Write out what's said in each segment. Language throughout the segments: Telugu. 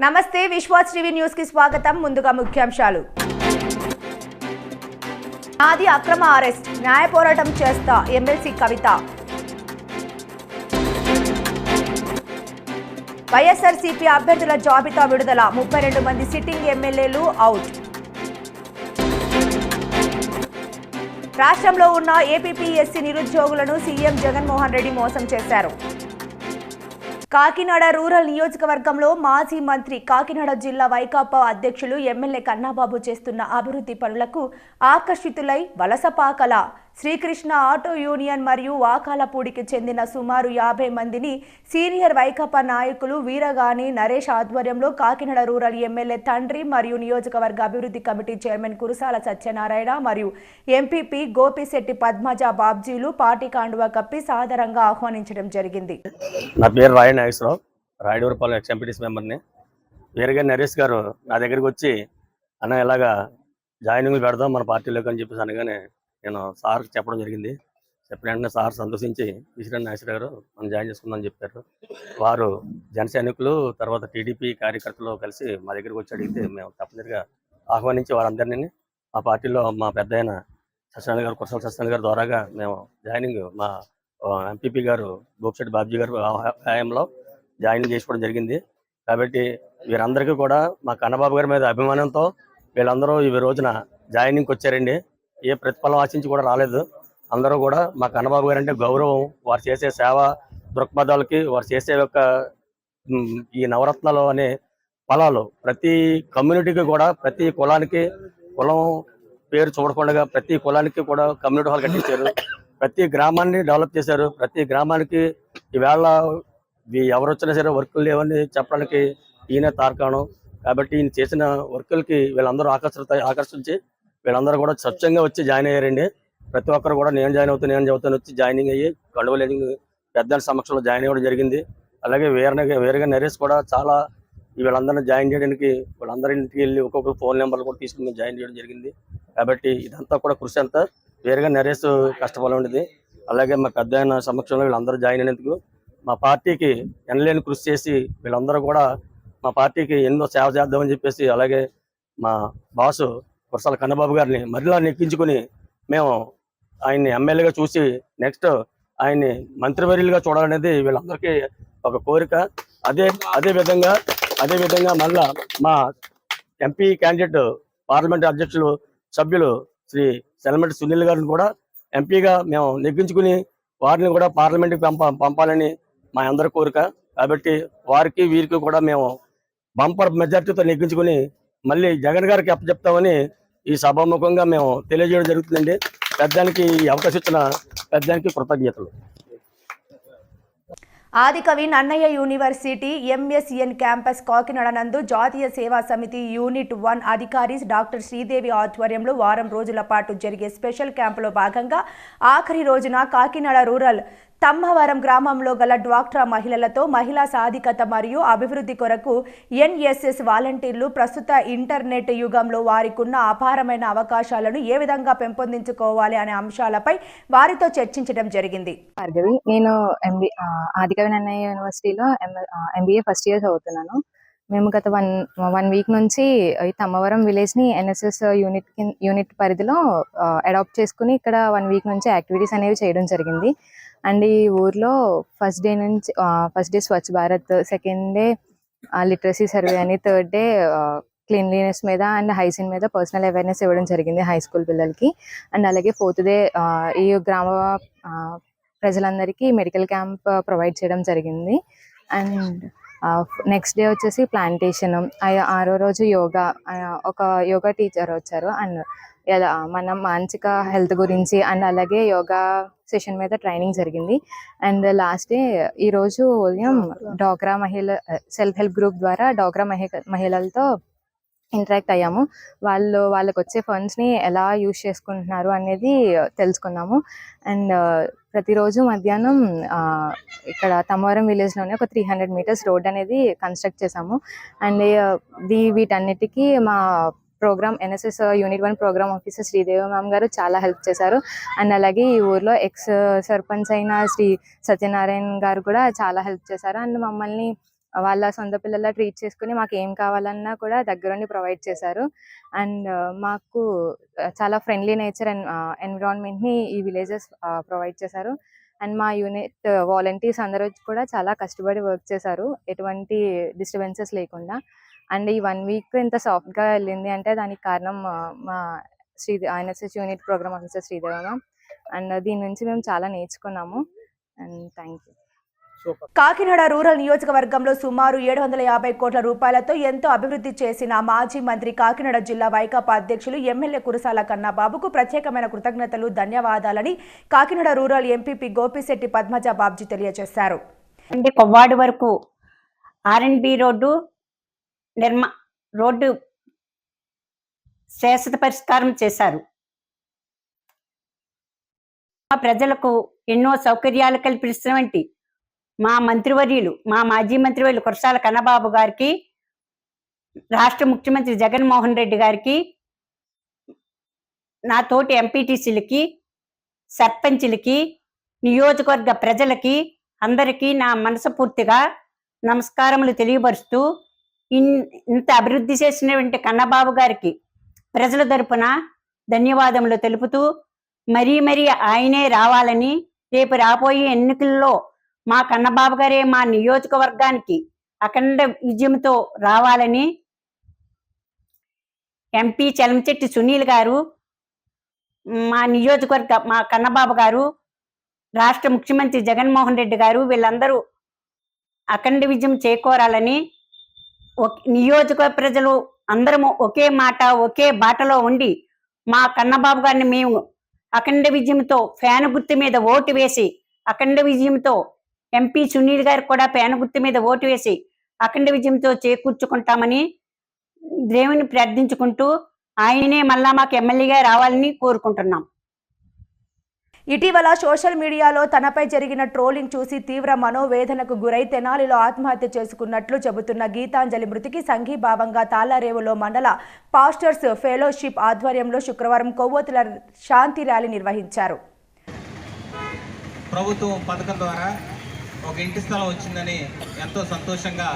నమస్తే విశ్వాస్ టీవీ న్యూస్ కి స్వాగతం. ముందుగా ముఖ్యాంశాలు. నాది అక్రమ అరెస్ట్, న్యాయ పోరాటం చేస్తా ఎమ్మెల్సీ కవిత. వైఎస్ఆర్సీపీ అభ్యర్థుల జాబితా విడుదల, 32 మంది సిట్టింగ్ ఎమ్మెల్యేలు అవుట్. రాష్ట్రంలో ఉన్న ఏపీపీఎస్సీ నిరుద్యోగులను సీఎం జగన్మోహన్ రెడ్డి మోసం చేశారు. కాకినాడ రూరల్ నియోజకవర్గంలో మాజీ మంత్రి, కాకినాడ జిల్లా వైకాపా అధ్యక్షులు ఎమ్మెల్యే కన్నాబాబు చేస్తున్న అభివృద్ధి పనులకు ఆకర్షితులై వలసపాకల శ్రీకృష్ణ ఆటో యూనియన్ మరియు వాకాలపూడికి చెందిన సుమారు 50 మందిని సీనియర్ వైకాపా నాయకులు వీరగాని నరేష్ ఆధ్వర్యంలో కాకినాడ రూరల్ ఎమ్మెల్యే తండ్రి మరియు నియోజకవర్గ అభివృద్ధి కమిటీ చైర్మన్ కురసాల సత్యనారాయణ మరియు ఎంపీపీ గోపిశెట్టి పద్మజ బాబ్జీలు పార్టీ కాండువా కప్పి సాదరంగా ఆహ్వానించడం జరిగింది. నా పేరు రాయ నాగేశ్వరరావు, రాయడూరుపాలెం ఎక్స్ఎంపీటీసీ మెంబర్ని. వీరగాని నరేష్ గారు నా దగ్గరికి వచ్చి అన్న ఇలాగా జాయినింగ్లు పెడదాం మన పార్టీలోకి అని చెప్పేసి అనగానే నేను సార్కి చెప్పడం జరిగింది. చెప్పిన వెంటనే సార్ సంతోషించి విసిరాని నాగేశ్వర గారు మనం జాయిన్ చేసుకుందామని చెప్పారు. వారు జన సైనికులు తర్వాత టీడీపీ కార్యకర్తలు కలిసి మా దగ్గరికి వచ్చి అడిగితే మేము తప్పనిసరిగా ఆహ్వానించి వారందరినీ మా పార్టీలో మా పెద్ద అయిన సత్యనారాయణ గారు, కురసాల సత్యనారాయణ గారు ద్వారాగా మేము జాయినింగ్ మా ఎంపీపీ గారు గోపిశెట్టి బాబ్జీ గారు హయాంలో జాయినింగ్ చేసుకోవడం జరిగింది. కాబట్టి వీరందరికీ కూడా మా కన్నబాబు గారి మీద అభిమానంతో వీళ్ళందరూ ఈ రోజున జాయినింగ్కి వచ్చారండి. ఏ ప్రతిఫలం ఆశించి కూడా రాలేదు. అందరూ కూడా మా కన్నబాబు గారు అంటే గౌరవం, వారు చేసే సేవా దృక్పథాలకి, వారు చేసే యొక్క ఈ నవరత్నాలు అనే ఫలాలు ప్రతి కమ్యూనిటీకి కూడా, ప్రతి కులానికి కులం పేరు చూడకుండా ప్రతి కులానికి కూడా కమ్యూనిటీ హాల్ కట్టించారు. ప్రతి గ్రామాన్ని డెవలప్ చేశారు. ప్రతి గ్రామానికి ఈవేళ ఎవరు వచ్చినా సరే వర్కులు లేవని చెప్పడానికి ఈయన తార్కాణం. కాబట్టి ఈయన చేసిన వర్కులకి వీళ్ళందరూ ఆకర్షించి వీళ్ళందరూ కూడా స్వచ్ఛంగా వచ్చి జాయిన్ అయ్యారండి. ప్రతి ఒక్కరు కూడా నేను జాయిన్ అవుతాను వచ్చి జాయినింగ్ అయ్యి కండువలేని పెద్దల సమక్షంలో జాయిన్ అవ్వడం జరిగింది. అలాగే వేరుగా నరేష్ కూడా చాలా వీళ్ళందరినీ జాయిన్ చేయడానికి వాళ్ళందరింటికి వెళ్ళి ఒక్కొక్కరు ఫోన్ నెంబర్లు కూడా తీసుకుని జాయిన్ చేయడం జరిగింది. కాబట్టి ఇదంతా కూడా కృషి అంతా వేరుగా నరేష్ కష్టపడి ఉండేది. అలాగే మా పెద్ద అయిన సమక్షంలో వీళ్ళందరూ జాయిన్ అయినందుకు మా పార్టీకి ఎనలేని కృషి చేసి వీళ్ళందరూ కూడా మా పార్టీకి ఎన్నో సేవ చేద్దామని చెప్పేసి, అలాగే మా బాసు కురసాల కన్నబాబు గారిని మరలా నెక్కించుకుని మేము ఆయన్ని ఎమ్మెల్యేగా చూసి నెక్స్ట్ ఆయన్ని మంత్రివర్యులుగా చూడాలనేది వీళ్ళందరికీ ఒక కోరిక. అదే విధంగా మళ్ళా మా ఎంపీ క్యాండిడేట్ పార్లమెంట్ అధ్యక్షులు సభ్యులు శ్రీ సెలమటి సునీల్ గారిని కూడా ఎంపీగా మేము నెగ్గించుకుని వారిని కూడా పార్లమెంట్కి పంపాలని మా అందరి కోరిక. కాబట్టి వారికి వీరికి కూడా మేము బంపర్ మెజార్టీతో నెగ్గించుకుని మళ్ళీ జగన్ గారికి అప్పచెప్తామని ఈ సభాముఖంగా మేము తెలియజేయడం జరుగుతుందండి. పెద్దానికి ఈ అవకాశం ఇచ్చిన పెద్దానికి కృతజ్ఞతలు. Adikavi Nannaya university MSN campus Kakinada నందు జాతీయ సేవా సమితి యూనిట్ 1 అధికారి డాక్టర్ శ్రీదేవి ఆధ్వర్యంలో వారం రోజుల పాటు జరిగే స్పెషల్ క్యాంపులో భాగంగా ఆఖరి రోజున కాకినాడ రూరల్ తమ్మవరం గ్రామంలో గల డ్వాక్రా మహిళలతో మహిళా సాధికత మరియు అభివృద్ధి కొరకు ఎన్ఎస్ఎస్ వాలంటీర్లు ప్రస్తుత ఇంటర్నెట్ యుగంలో వారికున్న అపారమైన అవకాశాలను ఏ విధంగా పెంపొందించుకోవాలి అనే అంశాలపై వారితో చర్చించడం జరిగింది. భార్గవి, నేను ఆదికవి నన్నయ్య యూనివర్సిటీలో ఎంబీఏ ఫస్ట్ ఇయర్ చదువుతున్నాను. మేము గత వన్ వీక్ నుంచి ఈ తమ్మవరం విలేజ్ ని ఎన్ఎస్ఎస్ యూనిట్ పరిధిలో అడాప్ట్ చేసుకుని ఇక్కడ 1 వీక్ నుంచి యాక్టివిటీస్ అనేవి చేయడం జరిగింది. అండ్ ఈ ఊర్లో first day Swachh Bharat, second day literacy survey అని, థర్డ్ డే క్లీన్లీనెస్ మీద అండ్ హైజీన్ మీద పర్సనల్ అవేర్నెస్ ఇవ్వడం జరిగింది హై స్కూల్ పిల్లలకి. అండ్ అలాగే ఫోర్త్ డే ఈ గ్రామ ప్రజలందరికీ మెడికల్ క్యాంప్ ప్రొవైడ్ చేయడం జరిగింది. అండ్ నెక్స్ట్ డే వచ్చేసి ప్లాంటేషన్, 6వ రోజు యోగా, ఒక యోగా టీచర్ వచ్చారు అండ్ మన మానసిక హెల్త్ గురించి అండ్ అలాగే యోగా సెషన్ మీద ట్రైనింగ్ జరిగింది. అండ్ లాస్ట్ డే ఈరోజు ఉదయం డ్వాక్రా సెల్ఫ్ హెల్ప్ గ్రూప్ ద్వారా డ్వాక్రా మహిళలతో ఇంటరాక్ట్ అయ్యాము. వాళ్ళకి వచ్చే ఫండ్స్ని ఎలా యూజ్ చేసుకుంటున్నారు అనేది తెలుసుకున్నాము. అండ్ ప్రతిరోజు మధ్యాహ్నం ఇక్కడ తమ్మవరం విలేజ్లోనే ఒక 300 మీటర్స్ రోడ్ అనేది కన్స్ట్రక్ట్ చేసాము. అండ్ వీటన్నిటికీ మా programme NSS unit 1 programme officer Sridevi ma'am గారు చాలా హెల్ప్ చేశారు. అండ్ అలాగే ఈ ఊర్లో ఎక్స్ సర్పంచ్ అయిన శ్రీ సత్యనారాయణ గారు కూడా చాలా హెల్ప్ చేశారు. అండ్ మమ్మల్ని వాళ్ళ సొంత పిల్లల్లా ట్రీట్ చేసుకుని మాకు ఏం కావాలన్నా కూడా దగ్గరుండి ప్రొవైడ్ చేశారు. అండ్ మాకు చాలా ఫ్రెండ్లీ నేచర్ అండ్ ఎన్విరాన్మెంట్ని ఈ విలేజెస్ ప్రొవైడ్ చేశారు. అండ్ మా యూనిట్ వాలంటీర్స్ అందరూ కూడా చాలా కష్టపడి వర్క్ చేశారు, ఎటువంటి డిస్టర్బెన్సెస్ లేకుండా. అండ్ ఈ 1 వీక్ ఇంత సాఫ్ట్గా వెళ్ళింది అంటే దానికి కారణం మా INSS unit programme officer Sridevi. And దీని నుంచి మేము చాలా నేర్చుకున్నాము. And thank you. Kakinada rural నియోజకవర్గంలో సుమారు 750 కోట్ల రూపాయలతో ఎంతో అభివృద్ధి చేసిన మాజీ మంత్రి, కాకినాడ జిల్లా వైకాపా అధ్యక్షులు ఎమ్మెల్యే కురసాల కన్నబాబుకు ప్రత్యేకమైన కృతజ్ఞతలు, ధన్యవాదాలని కాకినాడ రూరల్ ఎంపీపీ గోపిశెట్టి పద్మజ బాబ్జీ తెలియజేశారు. కొవ్వాడు వరకు R&B రోడ్డు శాశ్వత పరిష్కారం చేశారు. ప్రజలకు ఎన్నో సౌకర్యాలు కల్పిస్తున్నటువంటి మా మాజీ మంత్రివర్యులు కురసాల కన్నబాబు గారికి, రాష్ట్ర ముఖ్యమంత్రి జగన్మోహన్ రెడ్డి గారికి, నా తోటి ఎంపీటీసీలకి, సర్పంచ్లకి, నియోజకవర్గ ప్రజలకి అందరికీ నా మనస్ఫూర్తిగా నమస్కారములు తెలియపరుస్తూ, ఇంత అభివృద్ధి చేసినటువంటి కన్నబాబు గారికి ప్రజల తరపున ధన్యవాదములు తెలుపుతూ, మరీ ఆయనే రావాలని, రేపు రాబోయే ఎన్నికల్లో మా కన్నబాబు గారే మా నియోజకవర్గానికి అఖండ విజయంతో రావాలని, ఎంపీ చలంచెట్టి సునీల్ గారు, మా కన్నబాబు గారు, రాష్ట్ర ముఖ్యమంత్రి జగన్మోహన్ రెడ్డి గారు వీళ్ళందరూ అఖండ విజయం చేకూరాలని, నియోజకవర్గ ప్రజలు అందరము ఒకే మాట ఒకే బాటలో ఉండి మా కన్నబాబు గారిని మేము అఖండ విజయంతో ఫ్యాన్ గుర్తు మీద ఓటు వేసి, అఖండ విజయంతో ఎంపీ సునీల్ గారు కూడా ఫ్యాన్ గుర్తు మీద ఓటు వేసి అఖండ విజయంతో చేకూర్చుకుంటామని దేవుని ప్రార్థించుకుంటూ ఆయనే మళ్ళా మాకు ఎమ్మెల్యేగా రావాలని కోరుకుంటున్నాం. ఇటీవల సోషల్ మీడియాలో తనపై జరిగిన ట్రోలింగ్ చూసి తీవ్ర మనోవేదనకు గురై తెనాలిలో ఆత్మహత్య చేసుకున్నట్లు చెబుతున్న గీతాంజలి మృతికి సంఘీభావంగా తాళ్లరేవులో మండల పాస్టర్స్ ఫెలోషిప్ ఆధ్వర్యంలో శుక్రవారం కొవ్వొత్తుల శాంతి ర్యాలీ నిర్వహించారు. ప్రభుత్వం పథకం ద్వారా ఒక ఇంటి స్థలం వచ్చిందని ఎంతో సంతోషంగా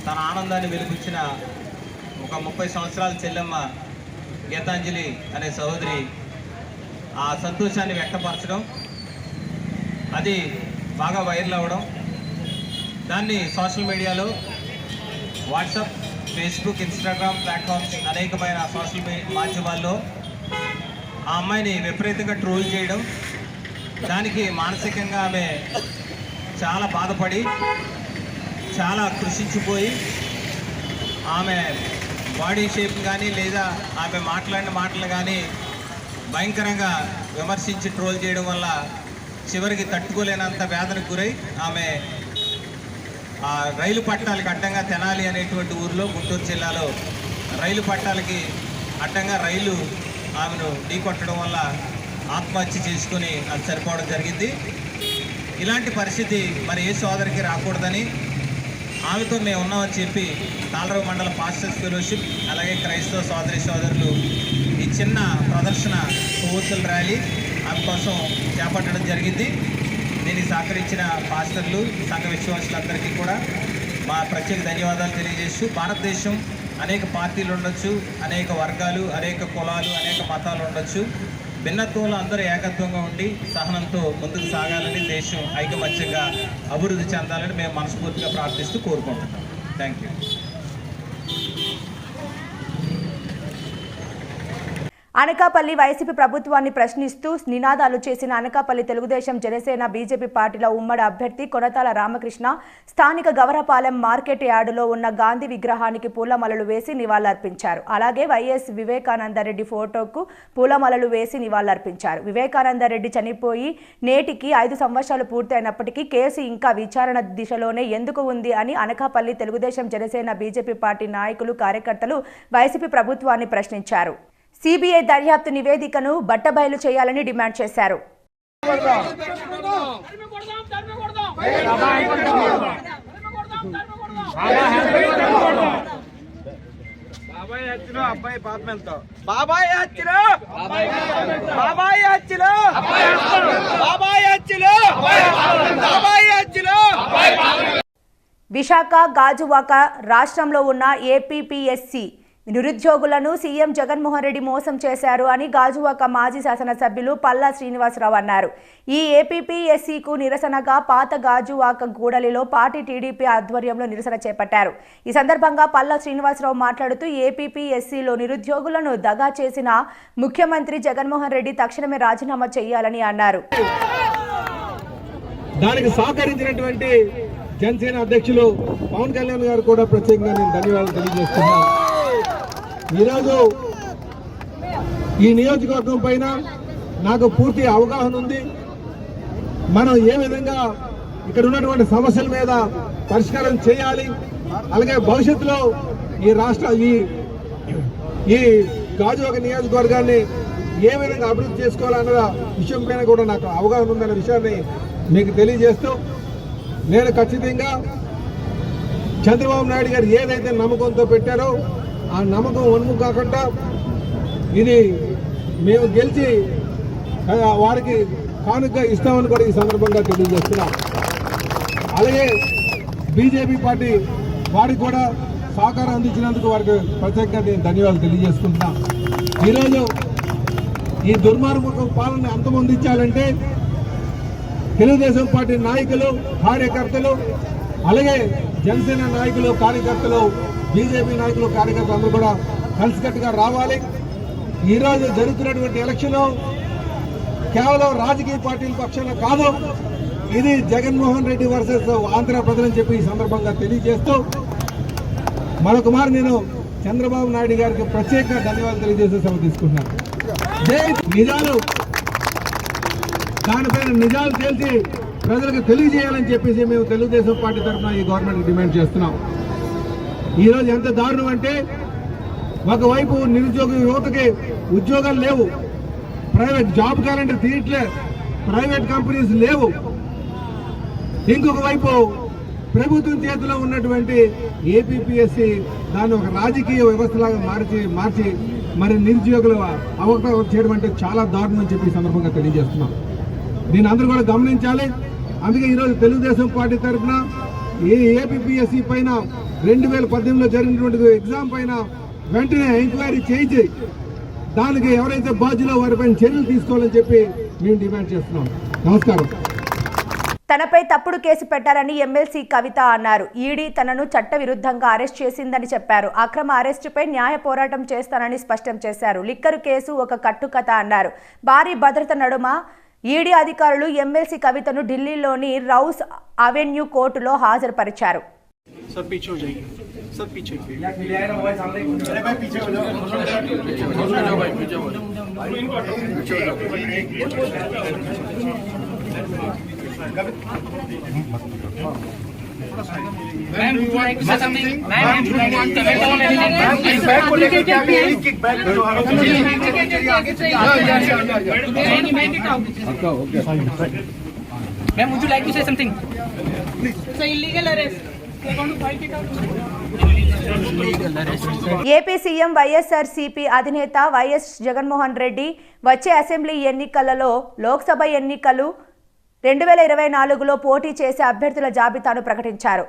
తన ఆనందాన్ని వెలిపించిన ఒక 30 సంవత్సరాల చెల్లెమ్మ గీతాంజలి అనే సహోదరి ఆ సంతోషాన్ని వ్యక్తపరచడం, అది బాగా వైరల్ అవ్వడం, దాన్ని సోషల్ మీడియాలో వాట్సాప్, ఫేస్బుక్, ఇన్స్టాగ్రామ్ ప్లాట్ఫామ్స్ అనేకమైన సోషల్ మాధ్యమాల్లో ఆ అమ్మాయిని విపరీతంగా ట్రోల్ చేయడం, దానికి మానసికంగా ఆమె చాలా బాధపడి చాలా కృషించిపోయి ఆమె బాడీ షేప్ కానీ లేదా ఆమె మాట్లాడిన మాటలు కానీ భయంకరంగా విమర్శించి ట్రోల్ చేయడం వల్ల చివరికి తట్టుకోలేనంత వేదనకు గురై ఆమె ఆ రైలు పట్టాలకి అడ్డంగా తెనాలి అనేటువంటి ఊరిలో గుంటూరు జిల్లాలో రైలు పట్టాలకి అడ్డంగా రైలు ఆమెను ఢీకొట్టడం వల్ల ఆత్మహత్య చేసుకుని అది సరిపోవడం జరిగింది. ఇలాంటి పరిస్థితి మరి ఏ సోదరికి రాకూడదని ఆమెతో మేము ఉన్నామని చెప్పి తాళ్లరేవు మండల పాస్టర్స్ ఫెలోషిప్ అలాగే క్రైస్తవ సోదరులు ఈ చిన్న ప్రదర్శన కొవ్వొత్తుల ర్యాలీ ఆమె కోసం చేపట్టడం జరిగింది. దీన్ని సహకరించిన పాస్టర్లు, సంఘ విశ్వాసులందరికీ కూడా మా ప్రత్యేక ధన్యవాదాలు తెలియజేస్తూ, భారతదేశం అనేక పార్టీలు ఉండొచ్చు, అనేక వర్గాలు, అనేక కులాలు, అనేక మతాలు ఉండొచ్చు, భిన్నత్వంలో అందరూ ఏకత్వంగా ఉండి సహనంతో ముందుకు సాగాలని, దేశం ఐకమత్యంగా అభివృద్ధి చెందాలని మేము మనస్ఫూర్తిగా ప్రార్థిస్తూ కోరుకుంటున్నాం. Thank you. అనకాపల్లి వైసీపీ ప్రభుత్వాన్ని ప్రశ్నిస్తూ నినాదాలు చేసిన అనకాపల్లి తెలుగుదేశం, జనసేన, బీజేపీ పార్టీల ఉమ్మడి అభ్యర్థి కొనతాల రామకృష్ణ స్థానిక గవరపాలెం మార్కెట్ యార్డులో ఉన్న గాంధీ విగ్రహానికి పూలమాలలు వేసి నివాళులర్పించారు. అలాగే వైఎస్ వివేకానందరెడ్డి ఫోటోకు పూలమాలలు వేసి నివాళులర్పించారు. వివేకానందరెడ్డి చనిపోయి నేటికి 5 సంవత్సరాలు పూర్తయినప్పటికీ కేసు ఇంకా విచారణ దిశలోనే ఎందుకు ఉంది అని అనకాపల్లి తెలుగుదేశం, జనసేన, బీజేపీ పార్టీ నాయకులు, కార్యకర్తలు వైసీపీ ప్రభుత్వాన్ని ప్రశ్నించారు. సిబిఐ దర్యాప్తు నివేదికను బట్టబయలు చేయాలని డిమాండ్ చేశారు. విశాఖ గాజువాక రాష్ట్రంలో ఉన్న ఏపీపీఎస్సీ నిరుద్యోగులను సీఎం జగన్మోహన్ రెడ్డి మోసం చేశారు అని గాజువాక మాజీ శాసనసభ్యులు పల్లా శ్రీనివాసరావు అన్నారు. ఈ ఏపీపీఎస్సీకు నిరసనగా పాత గాజువాక గూడలిలో పార్టీ టీడీపీ ఆధ్వర్యంలో నిరసన చేపట్టారు. ఈ సందర్భంగా పల్లా శ్రీనివాసరావు మాట్లాడుతూ ఏపీపీఎస్సీలో నిరుద్యోగులను దగా చేసిన ముఖ్యమంత్రి జగన్మోహన్ రెడ్డి తక్షణమే రాజీనామా చేయాలని అన్నారు. దానికి సహకరించినటువంటి జనసేన అధ్యక్షులు పవన్ కళ్యాణ్ గారు కూడా ప్రత్యేకంగా నేను ధన్యవాదాలు తెలియజేస్తున్నాను. ఈరోజు ఈ నియోజకవర్గం పైన నాకు పూర్తి అవగాహన ఉంది. మనం ఏ విధంగా ఇక్కడ ఉన్నటువంటి సమస్యల మీద పరిష్కారం చేయాలి, అలాగే భవిష్యత్తులో ఈ రాష్ట్ర ఈ గాజువాక నియోజకవర్గాన్ని ఏ విధంగా అభివృద్ధి చేసుకోవాలన్న విషయం పైన కూడా నాకు అవగాహన ఉందన్న విషయాన్ని మీకు తెలియజేస్తూ, నేను ఖచ్చితంగా చంద్రబాబు నాయుడు గారు ఏదైతే నమ్మకంతో పెట్టారో ఆ నమ్మకం వనుము కాకుండా ఇది మేము గెలిచి వారికి కానుక ఇస్తామని కూడా ఈ సందర్భంగా తెలియజేస్తున్నాం. అలాగే బీజేపీ పార్టీ వారికి కూడా సహకారం అందించినందుకు వారికి ప్రత్యేకంగా నేను ధన్యవాదాలు తెలియజేసుకుంటున్నా. ఈరోజు ఈ దుర్మార్గ పాలన అంతమొందించాలంటే తెలుగుదేశం పార్టీ నాయకులు, కార్యకర్తలు, అలాగే జనసేన నాయకులు, కార్యకర్తలు, బీజేపీ నాయకులు, కార్యకర్తలు అందరూ కూడా కలిసికట్టుగా రావాలి. ఈరోజు జరుగుతున్నటువంటి ఎలక్షన్ కేవలం రాజకీయ పార్టీల పక్షాన కాదు, ఇది జగన్మోహన్ రెడ్డి వర్సెస్ ఆంధ్ర ప్రజలని చెప్పి ఈ సందర్భంగా తెలియజేస్తూ, మరొక మారు నేను చంద్రబాబు నాయుడు గారికి ప్రత్యేకంగా ధన్యవాదాలు తెలియజేసే సెలవు తీసుకుంటున్నాను. నిజాలు దానిపైన నిజాలు తేల్చి ప్రజలకు తెలియజేయాలని చెప్పేసి మేము తెలుగుదేశం పార్టీ తరఫున ఈ గవర్నమెంట్ డిమాండ్ చేస్తున్నాం. ఈరోజు ఎంత దారుణం అంటే, ఒకవైపు నిరుద్యోగ యువతకి ఉద్యోగాలు లేవు, ప్రైవేట్ జాబ్ క్యాలెండర్ తీయట్లే, ప్రైవేట్ కంపెనీస్ లేవు. ఇంకొక వైపు ప్రభుత్వం చేతిలో ఉన్నటువంటి ఏపీపీఎస్సీ దాన్ని ఒక రాజకీయ వ్యవస్థలాగా మార్చి మరి నిరుద్యోగులు అవకాశం చేయడం అంటే చాలా దారుణం అని చెప్పి ఈ సందర్భంగా తెలియజేస్తున్నాం. దీన్ని అందరూ కూడా గమనించాలి. అందుకే ఈరోజు తెలుగుదేశం పార్టీ తరఫున ఏపీపీఎస్సీ పైన 2018లో జరిగినటువంటి ఎగ్జామ్ పైన వెంటనే ఎంక్వైరీ చేయించి దానికి ఎవరైతే బాధ్యులో వారిపైన చర్యలు తీసుకోవాలని చెప్పి మేము డిమాండ్ చేస్తున్నాం. నమస్కారం. తనపై తప్పుడు కేసు పెట్టారని ఎమ్మెల్సీ కవిత అన్నారు. ఈడీ తనను చట్టవిరుద్ధంగా అరెస్ట్ చేసిందని చెప్పారు. అక్రమ అరెస్టుపై న్యాయ పోరాటం చేస్తానని స్పష్టం చేశారు. లిక్కరు కేసు ఒక కట్టుకథ అన్నారు. భారీ భద్రత నడుమ ఈడీ అధికారులు ఎమ్మెల్సీ కవితను ఢిల్లీలోని రౌస్ అవెన్యూ కోర్టులో హాజరుపరిచారు. Ma'am, would you like to say something? Ma'am, would you like to say something? Ma'am, would you like to say something? It's an illegal arrest. They're going to fight it out. AP CM YSRCP అధినేత వైఎస్ జగన్మోహన్ రెడ్డి వచ్చే అసెంబ్లీ ఎన్నికలలో లోక్సభ ఎన్నికలు 2024లో పోటీ చేసే అభ్యర్థుల జాబితాను ప్రకటించారు.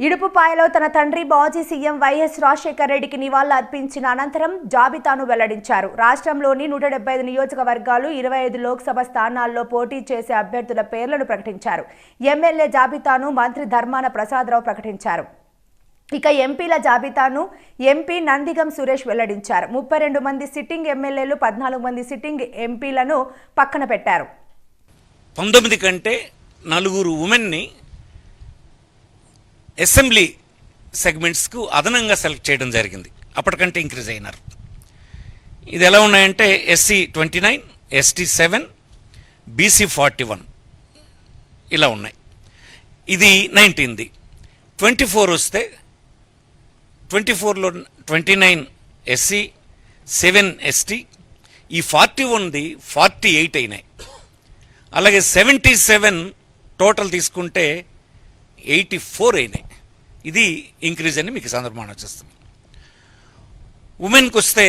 ఇడుపుపాయలో తన తండ్రి మాజీ సీఎం వైఎస్ రాజశేఖర్ రెడ్డికి నివాళులు అర్పించిన అనంతరం జాబితాను వెల్లడించారు. రాష్ట్రంలోని 175 నియోజకవర్గాలు 25 లోక్సభ స్థానాల్లో పోటీ చేసే అభ్యర్థుల పేర్లను ప్రకటించారు. ఎమ్మెల్యే జాబితాను మంత్రి ధర్మాన ప్రసాదరావు ప్రకటించారు. ఇక ఎంపీల జాబితాను ఎంపీ నందిగం సురేష్ వెల్లడించారు. 32 మంది సిట్టింగ్ ఎమ్మెల్యేలు, 14 మంది సిట్టింగ్ ఎంపీలను పక్కన పెట్టారు. 19 కంటే 4 ఉమెన్ని అసెంబ్లీ సెగ్మెంట్స్కు అదనంగా సెలెక్ట్ చేయడం జరిగింది. అప్పటికంటే ఇంక్రీజ్ అయినారు. ఇది ఎలా ఉన్నాయంటే ఎస్సీ 29, ఎస్టీ 7, బీసీ 41 ఇలా ఉన్నాయి. ఇది 19ది. 24 వస్తే 24లో 29 ఎస్సీ, 7 ఎస్టీ, ఈ 41ది 48 అయినాయి. అలాగే 77 టోటల్ తీసుకుంటే 84 అయినాయి. ఇది ఇంక్రీజ్ అని మీకు సందర్భంగా వచ్చేస్తుంది. ఉమెన్కి వస్తే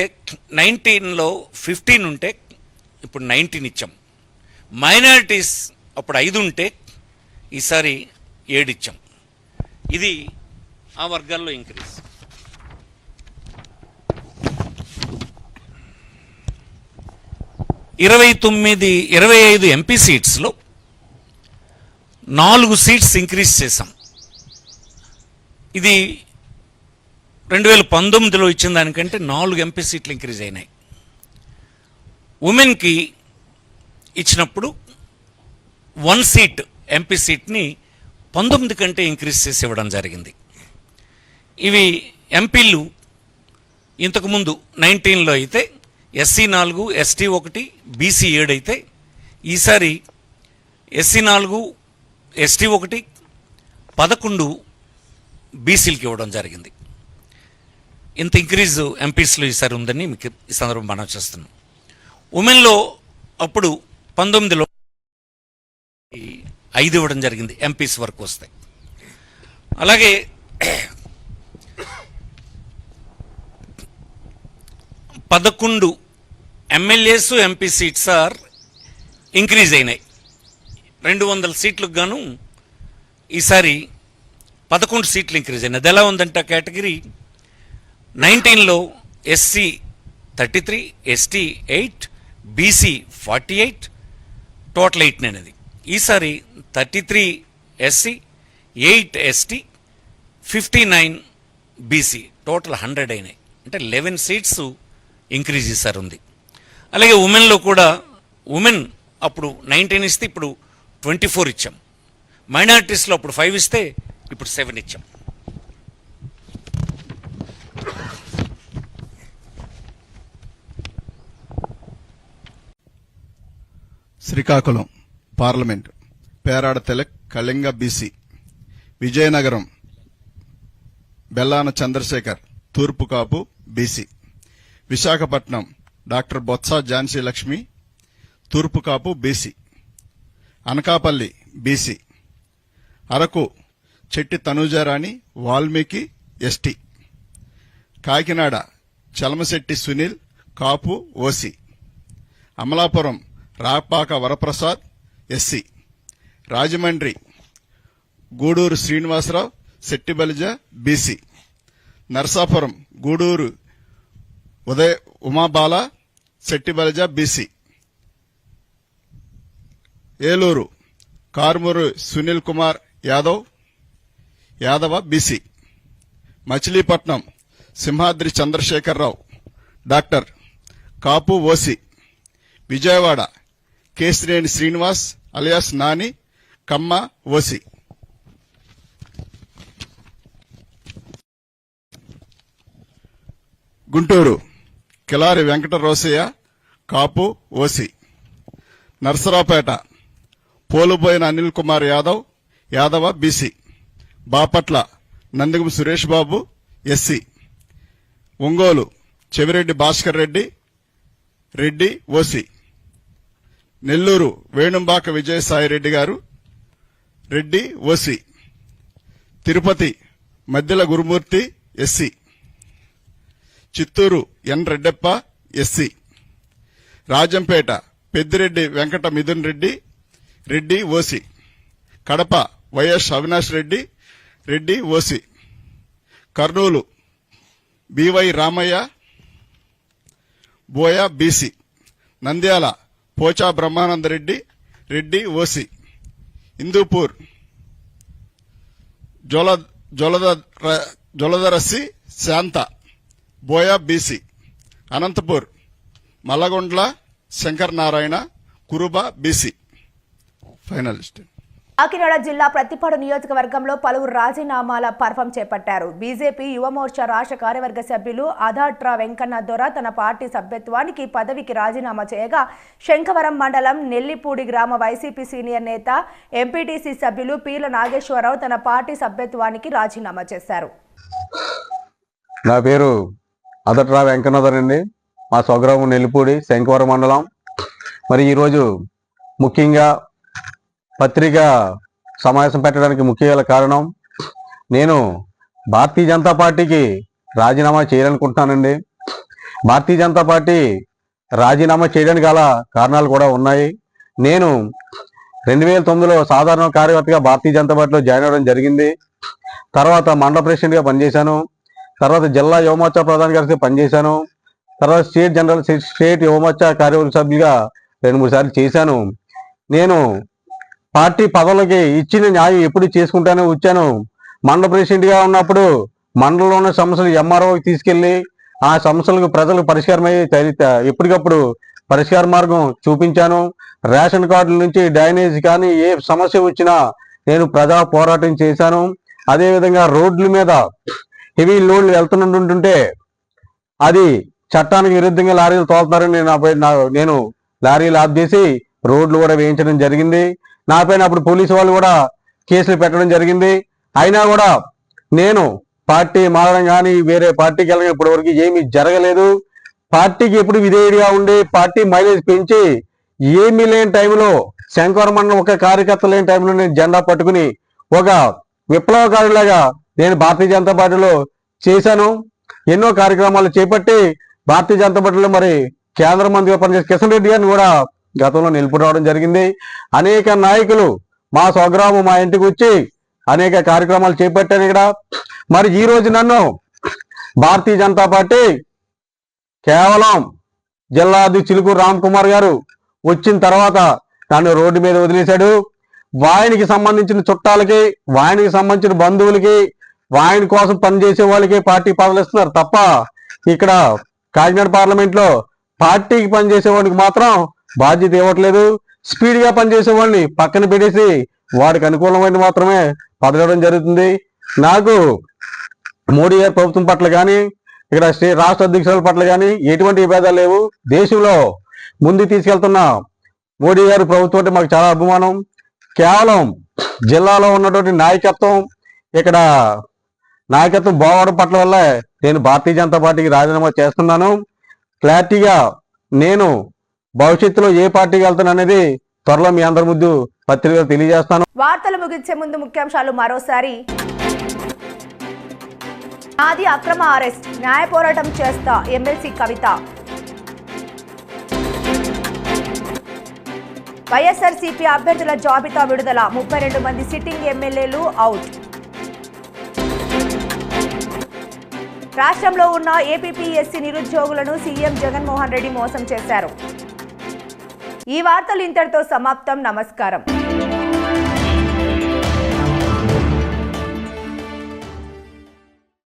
19లో 15 ఉంటే ఇప్పుడు 19 ఇచ్చాం. మైనారిటీస్ అప్పుడు 5 ఉంటే ఈసారి 7 ఇచ్చాం. ఇది ఆ వర్గాల్లో ఇంక్రీజ్. ఇరవై 25 ఎంపీ సీట్స్లో 4 సీట్స్ ఇంక్రీజ్ చేశాం. ఇది 2019లో ఇచ్చిన దానికంటే 4 ఎంపీ సీట్లు ఇంక్రీజ్ అయినాయి. ఉమెన్కి ఇచ్చినప్పుడు 1 సీట్ ఎంపీ సీట్ని 19 కంటే ఇంక్రీజ్ చేసి ఇవ్వడం జరిగింది. ఇవి ఎంపీలు ఇంతకుముందు 19లో అయితే SC 4, ST 1, BC 7 అయితే ఈసారి SC 4, ST 1, 11 బీసీలకి ఇవ్వడం జరిగింది. ఇంత ఇంక్రీజ్ ఎంపీస్లో ఈసారి ఉందని మీకు ఈ సందర్భం మనం చేస్తున్నాం. ఉమెన్లో అప్పుడు 19లో 5 ఇవ్వడం జరిగింది ఎంపీస్ వరకు వస్తాయి. అలాగే 11 MLAs MP seats are increase అయినాయి. 200 సీట్లకు గాను ఈసారి 11 సీట్లు ఇంక్రీజ్ అయినాయి. అది ఎలా ఉందంటే కేటగిరీ 19లో SC 33, ST 8, BC 48, టోటల్ 8 అనేది. ఈసారి 33 SC, 8 ST, 59 BC, టోటల్ 100 అయినాయి. అంటే 11 సీట్స్ ఇంక్రీజ్ ఈసారి ఉంది. అలాగే ఉమెన్లో కూడా ఉమెన్ అప్పుడు 19 ఇస్తే ఇప్పుడు 24 ఇచ్చాం. మైనారిటీస్లో అప్పుడు 5 ఇస్తే ఇప్పుడు 7 ఇచ్చాం. Srikakulam parliament Perada Tilak Kalinga BC, Vizianagaram Bellana Chandrasekhar Turpu Kapu BC, Visakhapatnam doctor Botsa Jhansi Lakshmi Turpu Kapu BC, Anakapalli BC, Araku Chetti Tanujarani Valmiki ST, Kakinada Chalamasetti Sunil Kapu OC, Amalapuram Rapaka Varaprasad SC, Rajahmundry Guduru Srinivasarao Settibalija BC, Narsapuram Guduru Umabala Settibalija BC, Eluru Karmuru Sunil Kumar Yadava BC, Machilipatnam Simhadri Chandrasekhararao doctor Kapu OC, Vijayawada Kesineni Srinivas alias Nani Kamma OC, Guntur Kilari Venkata Rosaiah Kapu OC, Narasaraopet Poluboina Anil Kumar Yadava BC, Bapatla Nandigam Suresh Babu SC, Ongole Chevireddy Bhaskar Reddy OC, Nellore Venumbaka Vijayasai Reddy గారు Reddy OC, Tirupati Maddela Gurumurthy SC, Chittoor N Reddeppa SC, Rajampet Peddireddy Venkata Mithun Reddy OC, Kadapa YS Avinash Reddy OC, Kurnool BY Ramaiah Boya BC, Nandyal Pocha Brahmananda Reddy OC, Hindupur Joladarasi Shantha Boya BC, Anantapur Mallagondla Shankar Narayana Kuruba BC. Finalist. Kakinada జిల్లా ప్రతిపాడు నియోజకవర్గంలో పలువురు రాజీనామాల పర్వం చేపట్టారు. బీజేపీ యువమోర్చా రాష్ట్ర కార్యవర్గ సభ్యులు అదాట్రా వెంకన్న దొర తన పార్టీ సభ్యత్వానికి పదవికి రాజీనామా చేయగా, శంఖవరం మండలం నెల్లిపూడి గ్రామ వైసీపీ సీనియర్ నేత ఎంపీటీసీ సభ్యులు పీల నాగేశ్వరరావు తన పార్టీ సభ్యత్వానికి రాజీనామా చేశారు. నా పేరు అదట్రా వెంకన్నదరండి. మా స్వగ్రామం నెల్లిపూడి శంఖవరం మండలం. మరి ఈరోజు ముఖ్యంగా పత్రికా సమావేశం పెట్టడానికి ముఖ్య కారణం, నేను భారతీయ జనతా పార్టీకి రాజీనామా చేయాలనుకుంటున్నానండి. భారతీయ జనతా పార్టీ రాజీనామా చేయడానికి గల కారణాలు కూడా ఉన్నాయి. నేను 2009లో సాధారణ కార్యకర్తగా భారతీయ జనతా పార్టీలో జాయిన్ అవ్వడం జరిగింది. తర్వాత మండల ప్రెసిడెంట్గా పనిచేశాను, తర్వాత జిల్లా యువమోర్చా ప్రధాన కార్యదర్శిగా పనిచేశాను, తర్వాత స్టేట్ యువమోర్చా కార్యవర్గ సభ్యులుగా 2-3 సార్లు చేశాను. నేను పార్టీ పదవులకి ఇచ్చిన న్యాయం ఎప్పుడు చేసుకుంటానే వచ్చాను. మండల ప్రెసిడెంట్గా ఉన్నప్పుడు మండలంలో ఉన్న సమస్యలు ఎంఆర్ఓకి తీసుకెళ్లి ఆ సమస్యలకు ప్రజలకు పరిష్కారమయ్యే ఎప్పటికప్పుడు పరిష్కార మార్గం చూపించాను. రేషన్ కార్డుల నుంచి డ్రైనేజ్ కానీ ఏ సమస్య వచ్చినా నేను ప్రజా పోరాటం చేశాను. అదేవిధంగా రోడ్ల మీద హెవీ లోడ్లు వెళ్తుంటుంటే అది చట్టానికి విరుద్ధంగా లారీలు తోలుతున్నారని నేను లారీలు ఆఫ్ చేసి రోడ్లు కూడా వేయించడం జరిగింది. నాపైన అప్పుడు పోలీసు వాళ్ళు కూడా కేసులు పెట్టడం జరిగింది. అయినా కూడా నేను పార్టీ మారడం కానీ వేరే పార్టీకి వెళ్ళడం ఇప్పటి వరకు ఏమీ జరగలేదు. పార్టీకి ఎప్పుడు విధేయుడిగా ఉండి పార్టీ మైలేజ్ పెంచి ఏమీ లేని టైంలో శంకవరం మండలం ఒక కార్యకర్త లేని టైంలో నేను జెండా పట్టుకుని ఒక విప్లవకారులాగా నేను భారతీయ జనతా పార్టీలో చేశాను. ఎన్నో కార్యక్రమాలు చేపట్టి భారతీయ జనతా పార్టీలో మరి కేంద్ర మంత్రిగా పనిచేసే కిషన్ రెడ్డి గారిని కూడా గతంలో నిలుపు రావడం జరిగింది. అనేక నాయకులు మా స్వగ్రామం మా ఇంటికి వచ్చి అనేక కార్యక్రమాలు చేపట్టాను ఇక్కడ. మరి ఈ రోజు నన్ను భారతీయ జనతా పార్టీ కేవలం జిల్లా అధ్యక్షులు చిలుకూరు రామ్ కుమార్ గారు వచ్చిన తర్వాత నన్ను రోడ్డు మీద వదిలేశాడు. వాయనికి సంబంధించిన చుట్టాలకి, వాయనికి సంబంధించిన బంధువులకి, వాయన కోసం పనిచేసే వాళ్ళకి పార్టీ పదవులు ఇస్తున్నారు తప్ప ఇక్కడ కాకినాడ పార్లమెంట్ లో పార్టీకి పనిచేసే వాడికి మాత్రం బాధ్యత ఇవ్వట్లేదు. స్పీడ్ గా పనిచేసే వాళ్ళని పక్కన పెట్టేసి వాడికి అనుకూలమైన మాత్రమే పదవడం జరుగుతుంది. నాకు మోడీ గారి ప్రభుత్వం పట్ల కానీ ఇక్కడ రాష్ట్ర అధ్యక్షుల పట్ల కానీ ఎటువంటి విభేదాలు లేవు. దేశంలో ముందు తీసుకెళ్తున్న మోడీ గారి ప్రభుత్వం అంటే మాకు చాలా అభిమానం. కేవలం జిల్లాలో ఉన్నటువంటి ఇక్కడ నాయకత్వం బాగోవడం పట్ల వల్ల నేను భారతీయ జనతా పార్టీకి రాజీనామా చేస్తున్నాను. క్లారిటీగా నేను భవిష్యత్తులో ఏ పార్టీకి వెళ్తాను అనేది త్వరలో మీ అందరి ముందు పత్రికలో తెలియజేస్తాను. వార్తలు ముగించే ముందు ముఖ్యాంశాలు మరోసారి. నాది అక్రమ అరెస్ట్, న్యాయ పోరాటం చేస్తా ఎమ్మెల్సీ కవిత. వైఎస్ఆర్సీపీ అభ్యర్థుల జాబితా విడుదల, 32 మంది సిట్టింగ్ ఎమ్మెల్యేలు అవుట్. రాష్ట్రంలో ఉన్న ఏపీపీఎస్సీ నిరుద్యోగులను సీఎం జగన్మోహన్ రెడ్డి మోసం చేశారు. ఈ వార్తలు ఇంతటితో సమాప్తం. నమస్కారం.